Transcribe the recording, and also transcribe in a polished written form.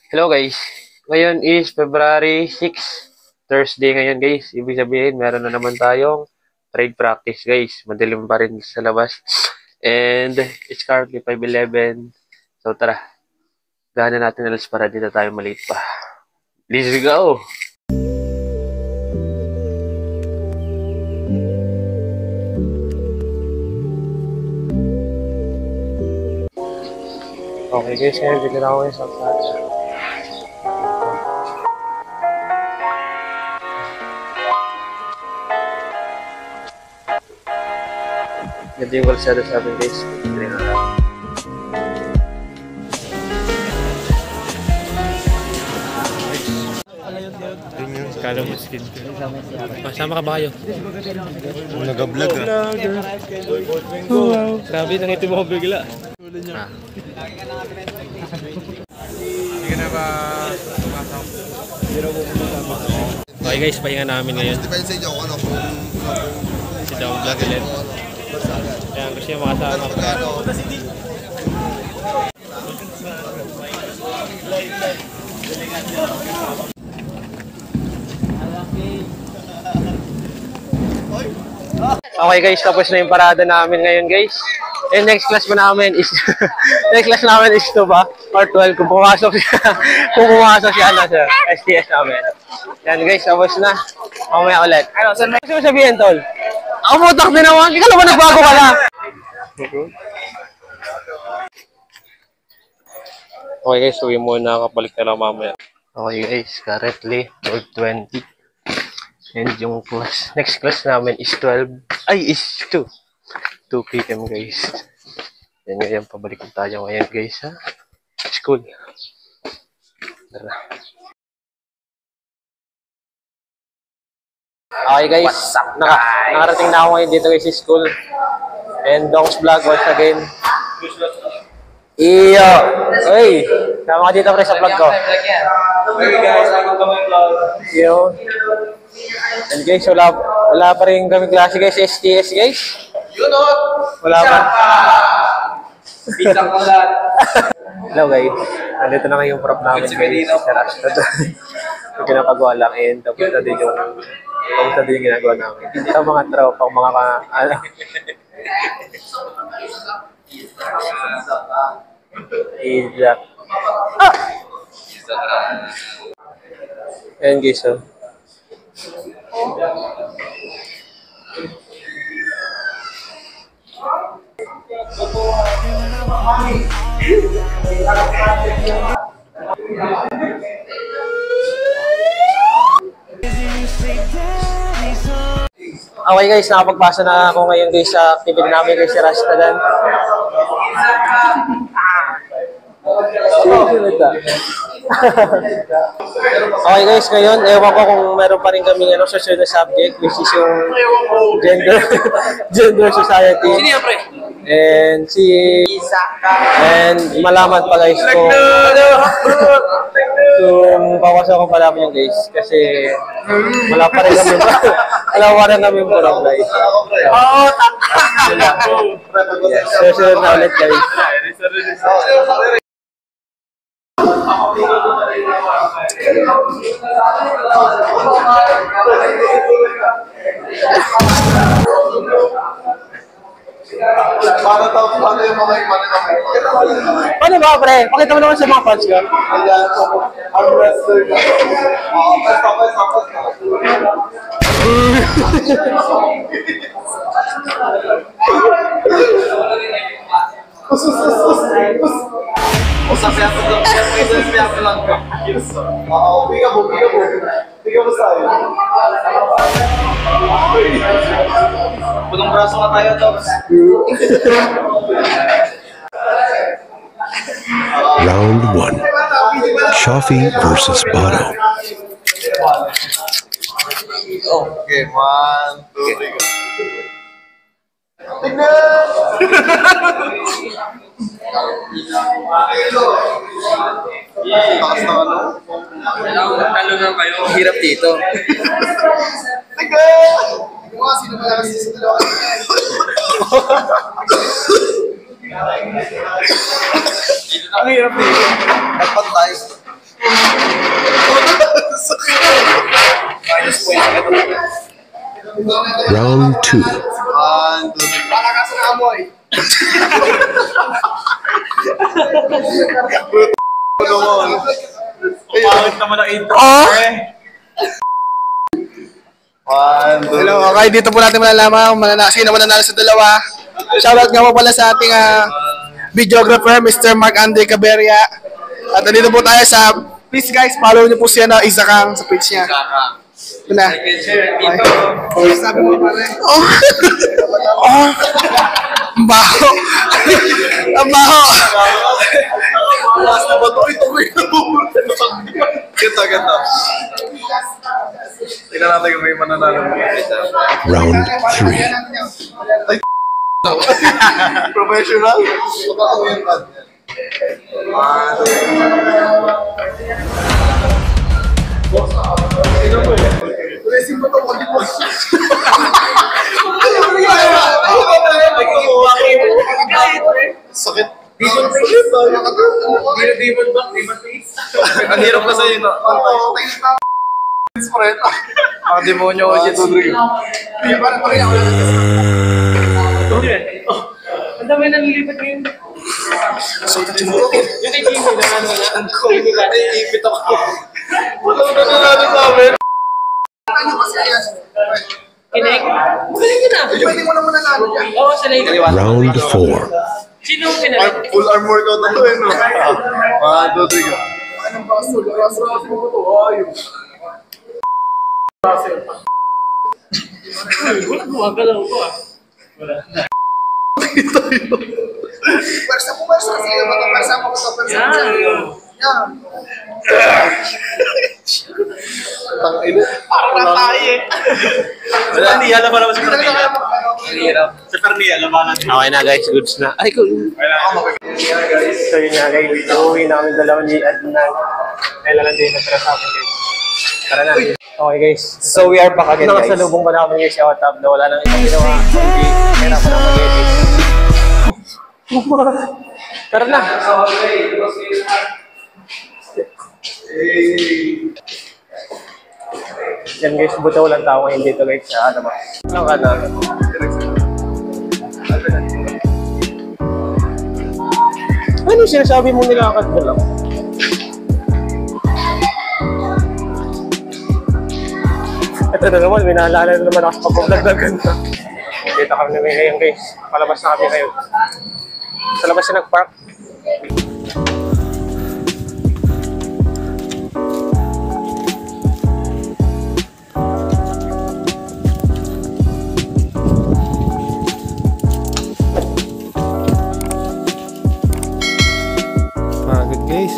Hello guys, ngayon is February 6, Thursday ngayon guys. Ibig sabihin, meron na naman tayong trade practice guys. Madilim pa rin sa labas. And it's currently 5:11. So tara, gana natin alas para dito tayo maliit pa. Let's go! Okay guys, ngayon dito na ako sa plaza. Ganda yung kalsada sa amin guys. Kala mo skin. Sama ka ba kayo? Nag-vlog ah. Grabe, nangiti mo ko bigla. Hindi ka na ba tumatak? Okay guys, pahinga namin ngayon. Depende sa inyo kung ano kung Si Daw Vlog ulit. Kaya gusto niya makasama. Okay guys, tapos na yung parada namin ngayon guys. And next class pa namin is next class namin is 2 ba? Or 12 kung pumasok siya. Kung pumasok siya na sa STS namin. Yan guys, tapos na. Mamaya ulit. Ano, saan mo sabihin tol? Ako putak din naman. Ikaw naman nagbago ka na. Okay guys, uwi muna. Kapalik na lang mamaya. Okay guys, currently 12:20. And yung class, next class namin is 12. Ay, is 2. 2 p.m. guys. Yan ngayon, pabalik tayo ngayon guys sa school. Tara. Okay guys, nakarating na ako ngayon dito guys sa school. And Dong's vlog once again. Iyo! Hey! Sama ka dito pre sa vlog ko. Hey guys, welcome to my vlog. Iyo! And guys, wala pa rin kami klase guys, STS guys. Yun o! Wala pa. Pisang ko lahat. Hello guys, nandito na ngayong prop namin guys sa Rashad. Yung pinapagawa lang and tapos na din yung ginagawa namin. Sa mga tropang mga Isaac. And guys, so okay guys, nakapagpasa na ako ngayon guys sa activity namin guys sa Rashtadan. Okay guys, ngayon, ewan ko kung meron pa rin kaming susunod na subject which is yung gender society. Sino yan, pre? And malaman pa guys kung papasok ko pala yung guys kasi wala pa rin kami purong guys. Yes, susunod na ulit guys. Paano ba pre? Pakita mo naman sa mga fans ka. Punong braso na tayo, Tops. Round 1. Shafi versus Bato. Okay, 1, 2, 3, go. Takas na ano? Talo na kayo. Hirap dito. Sino ba lang sa dalawa? Ang hirap dito. Nagpantay. Round 2. 1, 2, 3. Palakas ng amoy. Pangit naman ang intro. Hello, Okay, dito po natin malalaman kung sino mananalo sa dalawa. Shoutout nga po pala sa ating videographer, Mr. Mark Andre Caberia. At nandito po tayo sa, please guys, follow niyo po siya na Isakang sa page niya. Ito na. Okay. Sabi mo pare. Oh. Oh. Ang baho. Ang baho. Last na ba ito? Ito ko yung Ganda, ganda. Tingnan natin kung may mananalo. Round 3. Professional? Totoo yan, man. Racing mo ito, hindi mo. Sakit. Demon face? Demon back? Demon face? Ang hirap na sa'yo na. Friend. Ang demonyo ko siya tuloy. Ang dami na nililipat ngayon. Yung kay Jimmy na ano na. Ang cold. Naiipit ako. Walang nanalo sa amin. Kinek? Magaling yun ah. Pwede mo naman nanalo dyan. Oo, sanay ka. Round 4. Sino ang pinag? Full arm workout ako eh, no? 1, 2, 3. Anong braso? Braso mo ito. Ayun. Gumagalaw ko ah. Pwersa mo, pwersa. Sige mo ito, pwersa mo ito, pwersa mo. Yan. Tangina. Parang natay eh. Wala, hindi alam pa naman si Pernia. Hirap. Si Pernia, labanan. Okay na guys, goods na. Ay, cool. So yun nga guys, uuwi namin dalawa ni Adnan. Kailangan din natira sa akin guys. Tara na. Okay guys. So we are back again, guys. Nakasalubong pa namin guys sa WhatsApp na wala nang ibang ginawa. Hindi, kaya pa nang mag-edit. Tara na. Yan guys, buta walang tao ngayon dito guys sa ano ba? Lang ka na. Ano yung sinasabi mo nilakad mo lang? Ito na naman, may naalala na naman ako sa pag-vlog na ganda. Dito kami namin ngayon guys. Palabas na kami ngayon. Sa labas na nag-park. Good guys.